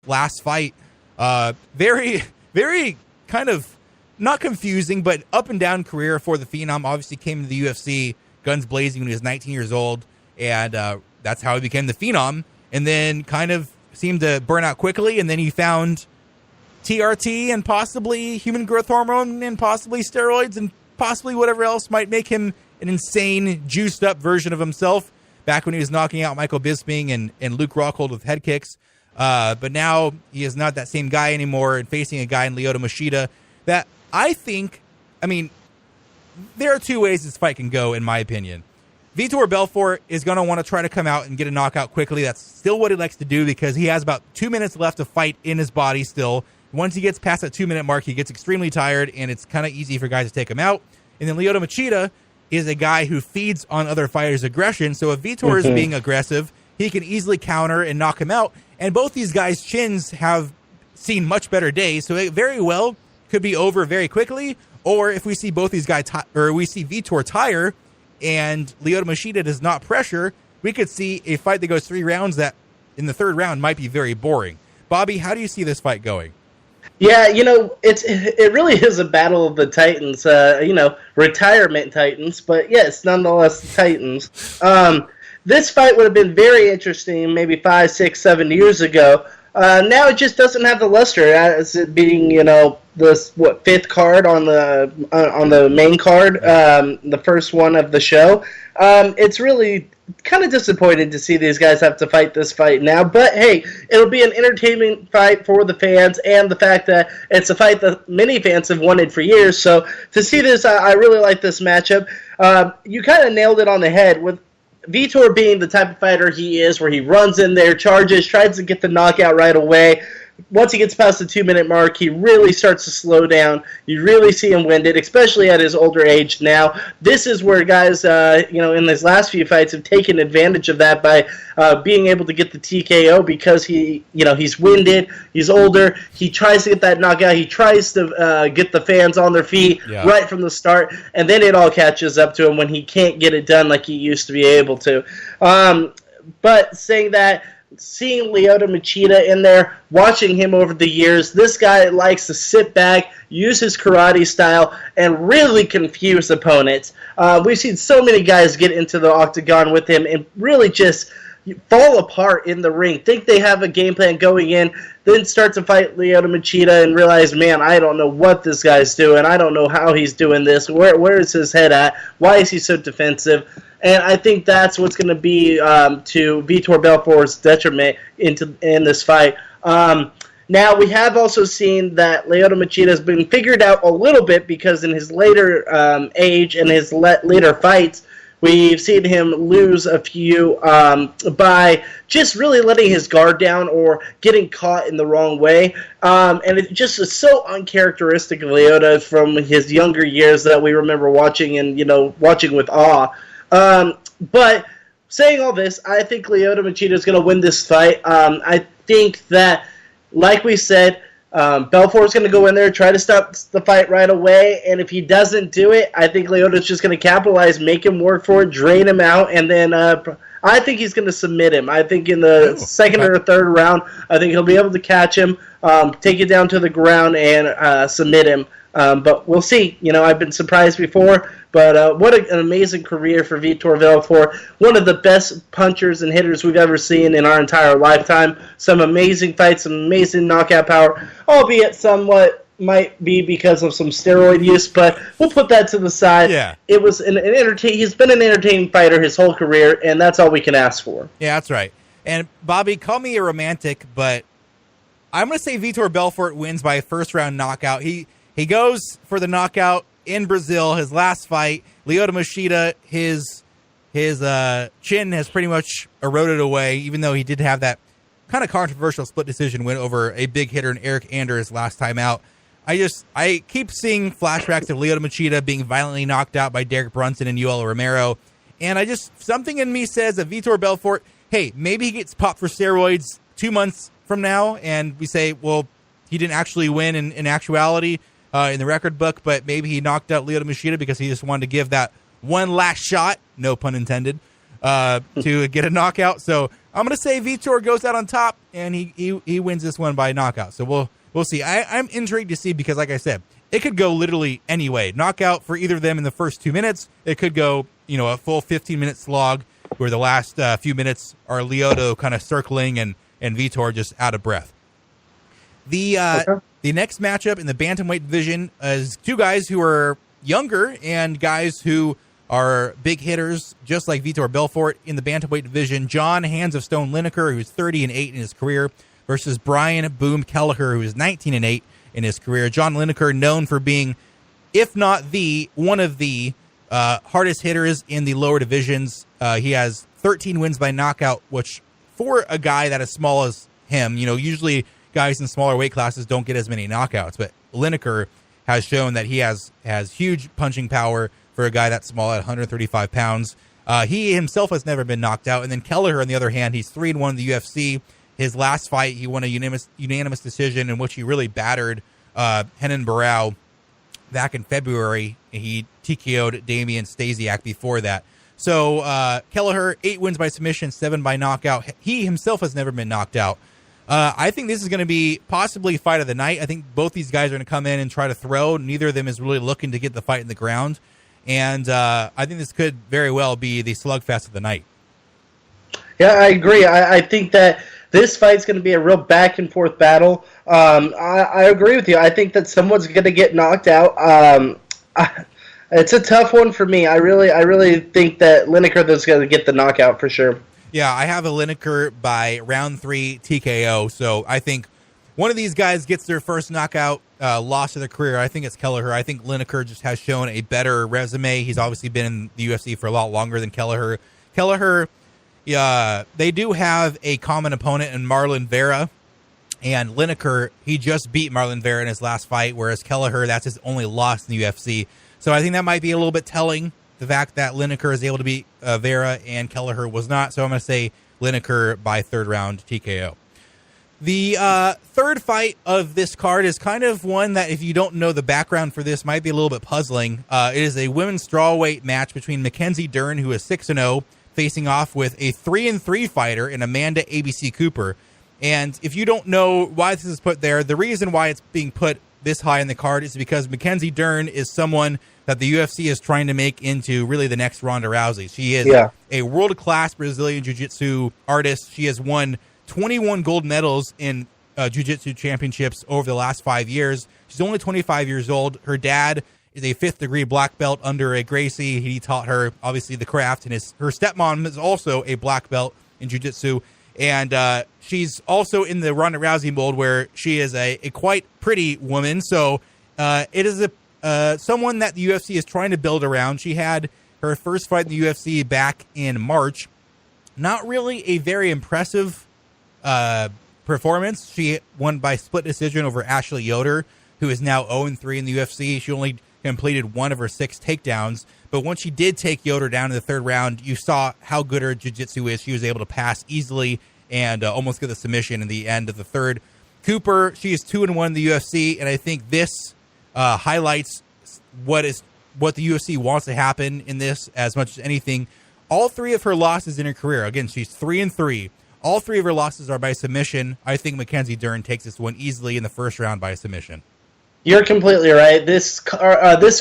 last fight. Very, very kind of not confusing, but up and down career for the Phenom. Obviously came to the UFC guns blazing when he was 19 years old, and that's how he became the Phenom, and then kind of seemed to burn out quickly, and then he found TRT and possibly human growth hormone and possibly steroids and possibly whatever else might make him an insane, juiced up version of himself back when he was knocking out Michael Bisping and Luke Rockhold with head kicks. But now he is not that same guy anymore and facing a guy in Lyoto Machida that I think, I mean, there are two ways this fight can go, in my opinion. Vitor Belfort is going to want to try to come out and get a knockout quickly. That's still what he likes to do because he has about 2 minutes left to fight in his body still. Once he gets past that 2 minute mark, he gets extremely tired, and it's kind of easy for guys to take him out. And then Lyoto Machida is a guy who feeds on other fighters' aggression. So if Vitor is being aggressive, he can easily counter and knock him out. And both these guys' chins have seen much better days, so it very well could be over very quickly. Or if we see both these guys, or we see Vitor tire and Lyoto Machida does not pressure, we could see a fight that goes 3 rounds that in the third round might be very boring. Bobby, how do you see this fight going? Yeah, it really is a battle of the Titans, retirement Titans, but yes, nonetheless the Titans. This fight would have been very interesting maybe 5, 6, 7 years ago. Now it just doesn't have the luster as it being, this fifth card on the main card, the first one of the show. It's really kind of disappointed to see these guys have to fight this fight now, but hey, it'll be an entertainment fight for the fans, and the fact that it's a fight that many fans have wanted for years. So to see this, I really like this matchup. You kind of nailed it on the head with Vitor being the type of fighter he is, where he runs in there, charges, tries to get the knockout right away. Once he gets past the 2 minute mark, he really starts to slow down. You really see him winded, especially at his older age now. This is where guys, in his last few fights have taken advantage of that by being able to get the TKO because he's winded, he's older, he tries to get that knockout, he tries to get the fans on their feet right from the start, and then it all catches up to him when he can't get it done like he used to be able to. But saying that, seeing Lyoto Machida in there, watching him over the years, this guy likes to sit back, use his karate style, and really confuse opponents. We've seen so many guys get into the octagon with him and really just fall apart in the ring, think they have a game plan going in, then start to fight Lyoto Machida and realize, man, I don't know what this guy's doing. I don't know how he's doing this. Where is his head at? Why is he so defensive? And I think that's what's going to be to Vitor Belfort's detriment in this fight. Now, we have also seen that Lyoto Machida has been figured out a little bit because in his later age and his later fights, we've seen him lose a few by just really letting his guard down or getting caught in the wrong way. And it just is so uncharacteristic of Lyoto from his younger years that we remember watching and, watching with awe. But saying all this, I think Lyoto Machida is going to win this fight. I think that, like we said, Belfort's going to go in there, try to stop the fight right away, and if he doesn't do it, I think Lyoto's just going to capitalize, make him work for it, drain him out, and then I think he's going to submit him. I think in the second or third round, I think he'll be able to catch him, take it down to the ground, and submit him. But we'll see. I've been surprised before, but what an amazing career for Vitor Belfort. One of the best punchers and hitters we've ever seen in our entire lifetime. Some amazing fights, some amazing knockout power, albeit somewhat might be because of some steroid use, but we'll put that to the side. Yeah. It was he's been an entertaining fighter his whole career, and that's all we can ask for. Yeah, that's right. And Bobby, call me a romantic, but I'm going to say Vitor Belfort wins by a first-round knockout. He goes for the knockout in Brazil, his last fight. Lyoto Machida, his chin has pretty much eroded away, even though he did have that kind of controversial split decision win over a big hitter in Eric Anders last time out. I keep seeing flashbacks of Lyoto Machida being violently knocked out by Derek Brunson and Yoel Romero. And something in me says that Vitor Belfort, hey, maybe he gets popped for steroids 2 months from now, and we say, well, he didn't actually win in actuality in the record book, but maybe he knocked out Lyoto Machida because he just wanted to give that one last shot, no pun intended, to get a knockout. So I'm going to say Vitor goes out on top, and he wins this one by knockout. So we'll see. I'm intrigued to see because, like I said, it could go literally any way. Knockout for either of them in the first 2 minutes. It could go, a full 15-minute slog where the last few minutes are Lyoto kind of circling and Vitor just out of breath. The next matchup in the bantamweight division is two guys who are younger and guys who are big hitters, just like Vitor Belfort in the bantamweight division. John Hands of Stone Lineker, who's 30-8 in his career, versus Brian Boom Kelleher, who is 19-8 in his career. John Lineker, known for being, if not one of the hardest hitters in the lower divisions. He has 13 wins by knockout, which for a guy that is small as him, usually guys in smaller weight classes don't get as many knockouts, but Lineker has shown that he has huge punching power for a guy that's small at 135 pounds. He himself has never been knocked out. And then Kelleher, on the other hand, he's 3-1 in the UFC. His last fight, he won a unanimous decision in which he really battered Renan Barão back in February. He TKO'd Damian Stasiak before that. So Kelleher, 8 wins by submission, 7 by knockout. He himself has never been knocked out. I think this is going to be possibly fight of the night. I think both these guys are going to come in and try to throw. Neither of them is really looking to get the fight in the ground. And I think this could very well be the slugfest of the night. Yeah, I agree. I think that this fight's going to be a real back-and-forth battle. I agree with you. I think that someone's going to get knocked out. It's a tough one for me. I really think that Lineker is going to get the knockout for sure. Yeah, I have a Lineker by round 3 TKO. So I think one of these guys gets their first knockout loss of their career. I think it's Kelleher. I think Lineker just has shown a better resume. He's obviously been in the UFC for a lot longer than Kelleher. Kelleher, they do have a common opponent in Marlon Vera. And Lineker, he just beat Marlon Vera in his last fight, whereas Kelleher, that's his only loss in the UFC. So I think that might be a little bit telling, the fact that Lineker is able to beat Vera and Kelleher was not. So I'm going to say Lineker by third round TKO. The third fight of this card is kind of one that, if you don't know the background for this, might be a little bit puzzling. It is a women's strawweight match between Mackenzie Dern, who is 6-0, facing off with a 3-3 fighter in Amanda ABC Cooper. And if you don't know why this is put there, the reason why it's being put this high in the card is because Mackenzie Dern is someone that the UFC is trying to make into really the next Ronda Rousey. She is a world-class Brazilian jiu-jitsu artist. She has won 21 gold medals in jiu-jitsu championships over the last 5 years. She's only 25 years old. Her dad is a 5th-degree black belt under a Gracie. He taught her, obviously, the craft. And her stepmom is also a black belt in jiu-jitsu. And she's also in the Ronda Rousey mold, where she is a quite pretty woman. So it is someone that the UFC is trying to build around. She had her first fight in the UFC back in March. Not really a very impressive performance. She won by split decision over Ashley Yoder, who is now 0-3 in the UFC. She only completed 1 of her 6 takedowns. But once she did take Yoder down in the third round, you saw how good her jiu-jitsu is. She was able to pass easily and almost get the submission in the end of the third. Cooper, she is 2-1 in the UFC, and I think this highlights what the UFC wants to happen in this as much as anything. All 3 of her losses in her career, again, she's 3-3. All 3 of her losses are by submission. I think Mackenzie Dern takes this one easily in the first round by submission. You're completely right. This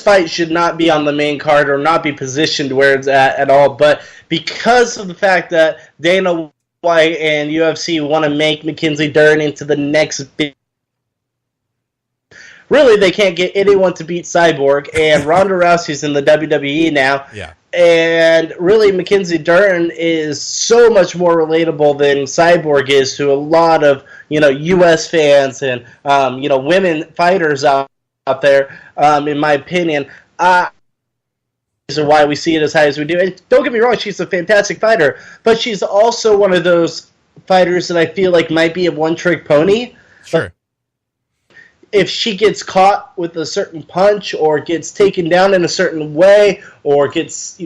fight should not be on the main card or not be positioned where it's at all. But because of the fact that Dana White and UFC want to make Mackenzie Dern into the next big... Really, they can't get anyone to beat Cyborg, and Ronda Rousey's in the WWE now. Yeah. And really, Mackenzie Dern is so much more relatable than Cyborg is to a lot of, U.S. fans and, women fighters out there, in my opinion. Reason why we see it as high as we do. And don't get me wrong, she's a fantastic fighter, but she's also one of those fighters that I feel like might be a one-trick pony. Sure. If she gets caught with a certain punch or gets taken down in a certain way or gets,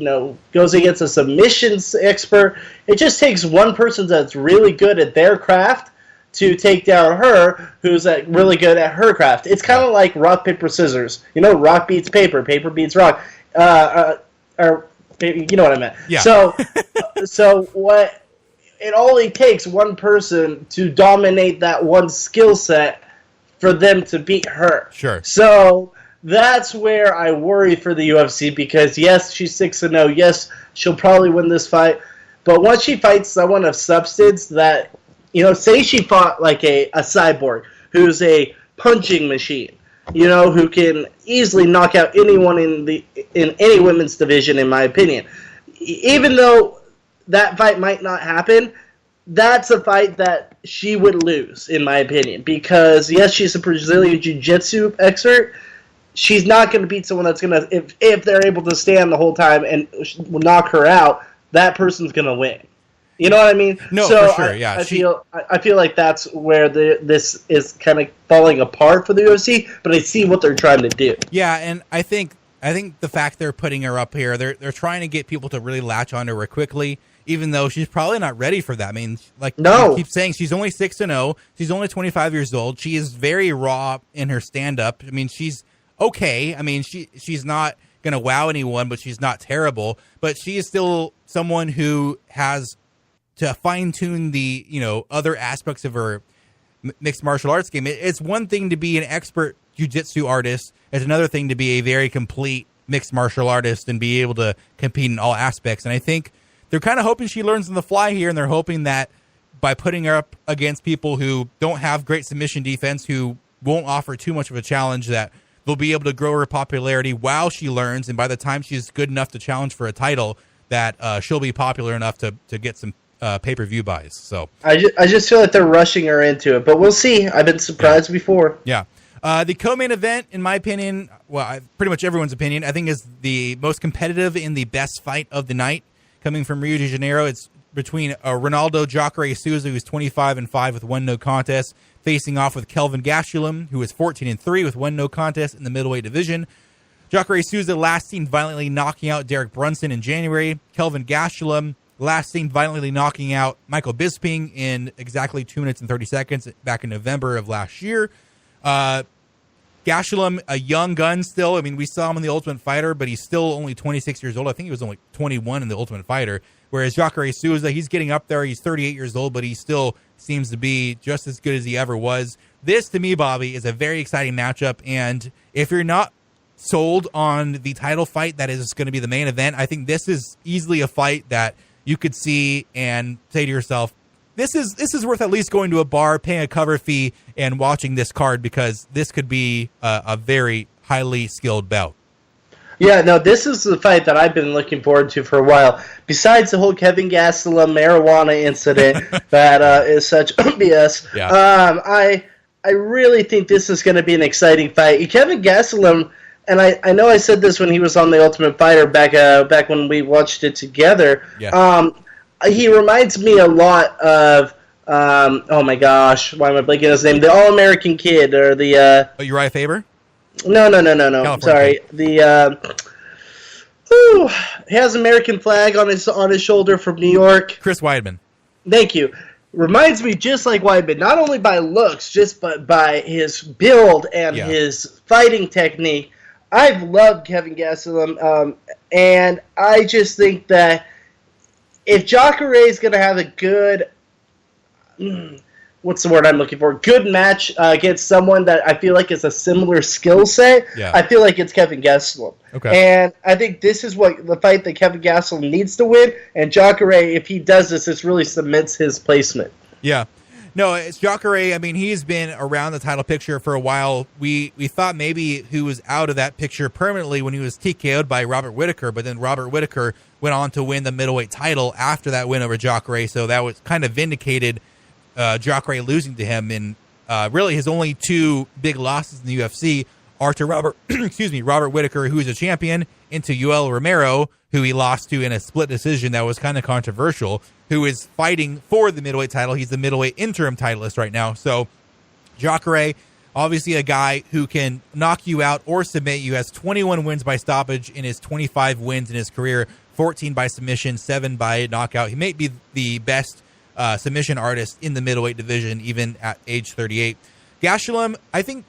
goes against a submissions expert, it just takes one person that's really good at their craft to take down her who's really good at her craft. It's kind of like rock, paper, scissors. Rock beats paper, paper beats rock. Or you know what I meant. Yeah. So what it only takes one person to dominate that one skill set for them to beat her. Sure. So that's where I worry for the UFC because, yes, she's 6-0. Yes, she'll probably win this fight. But once she fights someone of substance that, say she fought like a cyborg who's a punching machine, who can easily knock out anyone in any women's division, in my opinion. Even though that fight might not happen, that's a fight that she would lose, in my opinion. Because, yes, she's a Brazilian Jiu-Jitsu expert. She's not going to beat someone that's going to, if they're able to stand the whole time and knock her out, that person's going to win. You know what I mean? No, so for sure, yeah. I feel like that's where this is kind of falling apart for the UFC, but I see what they're trying to do. Yeah, and I think the fact they're putting her up here, they're trying to get people to really latch onto her quickly, even though she's probably not ready for that. I mean, like I keep saying, she's only 6-0. She's only 25 years old. She is very raw in her stand-up. I mean, she's okay. I mean, she's not going to wow anyone, but she's not terrible. But she is still someone who has to fine-tune the, other aspects of her mixed martial arts game. It's one thing to be an expert jiu-jitsu artist. It's another thing to be a very complete mixed martial artist and be able to compete in all aspects. And I think they're kind of hoping she learns on the fly here, and they're hoping that by putting her up against people who don't have great submission defense, who won't offer too much of a challenge, that they'll be able to grow her popularity while she learns. And by the time she's good enough to challenge for a title, that she'll be popular enough to get some pay-per-view buys. So I just feel like they're rushing her into it, but we'll see. I've been surprised before. Yeah. The co-main event, in my opinion, pretty much everyone's opinion, I think is the most competitive in the best fight of the night, coming from Rio de Janeiro. It's between Ronaldo Jacare Souza, who's 25-5 with 1 no contest, facing off with Kelvin Gastelum, who is 14-3 with 1 no contest in the middleweight division. Jacare Souza last seen violently knocking out Derek Brunson in January. Kelvin Gastelum last seen violently knocking out Michael Bisping in exactly 2 minutes and 30 seconds back in November of last year. Gastelum, a young gun still. I mean, we saw him in The Ultimate Fighter, but he's still only 26 years old. I think he was only 21 in The Ultimate Fighter. Whereas Jacare Souza, he's getting up there. He's 38 years old, but he still seems to be just as good as he ever was. This, to me, Bobby, is a very exciting matchup. And if you're not sold on the title fight that is going to be the main event, I think this is easily a fight that you could see and say to yourself, this is worth at least going to a bar, paying a cover fee, and watching this card, because this could be a very highly skilled bout. Yeah, no, this is the fight that I've been looking forward to for a while. Besides the whole Kevin Gastelum marijuana incident that is such BS, yeah. I really think this is going to be an exciting fight. Kevin Gastelum, and I know I said this when he was on The Ultimate Fighter back when we watched it together. Yeah. He reminds me a lot of, oh my gosh, why am I blanking his name? The All-American Kid, or the... Uriah Faber? No. Sorry. He has American flag on his shoulder from New York. Chris Weidman. Thank you. Reminds me just like Weidman, not only by looks, but by his build and his fighting technique. I've loved Kevin Gastelum, and I just think that if Jacare is going to have a good, what's the word I'm looking for? Good match against someone that I feel like is a similar skill set, I feel like it's Kevin Gastelum. Okay. And I think this is what the fight that Kevin Gastelum needs to win, and Jacare, if he does this really cements his placement. Yeah. No, it's Jacare. I mean, he's been around the title picture for a while. We thought maybe he was out of that picture permanently when he was TKO'd by Robert Whittaker, but then Robert Whittaker went on to win the middleweight title after that win over Jacare, so that was kind of vindicated Jacare losing to him. And really his only 2 big losses in the UFC are to Robert Whittaker, who is a champion, and to Yoel Romero, who he lost to in a split decision that was kind of controversial, who is fighting for the middleweight title. He's the middleweight interim titleist right now. So Jacare, obviously a guy who can knock you out or submit you, has 21 wins by stoppage in his 25 wins in his career, 14 by submission, 7 by knockout. He may be the best submission artist in the middleweight division, even at age 38. Gastelum, I think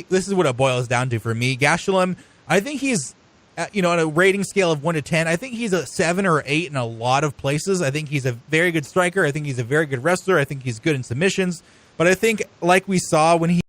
this is what it boils down to for me. Gastelum, I think he's on a rating scale of 1 to 10, I think he's a 7 or 8 in a lot of places. I think he's a very good striker. I think he's a very good wrestler. I think he's good in submissions. But I think, like we saw when he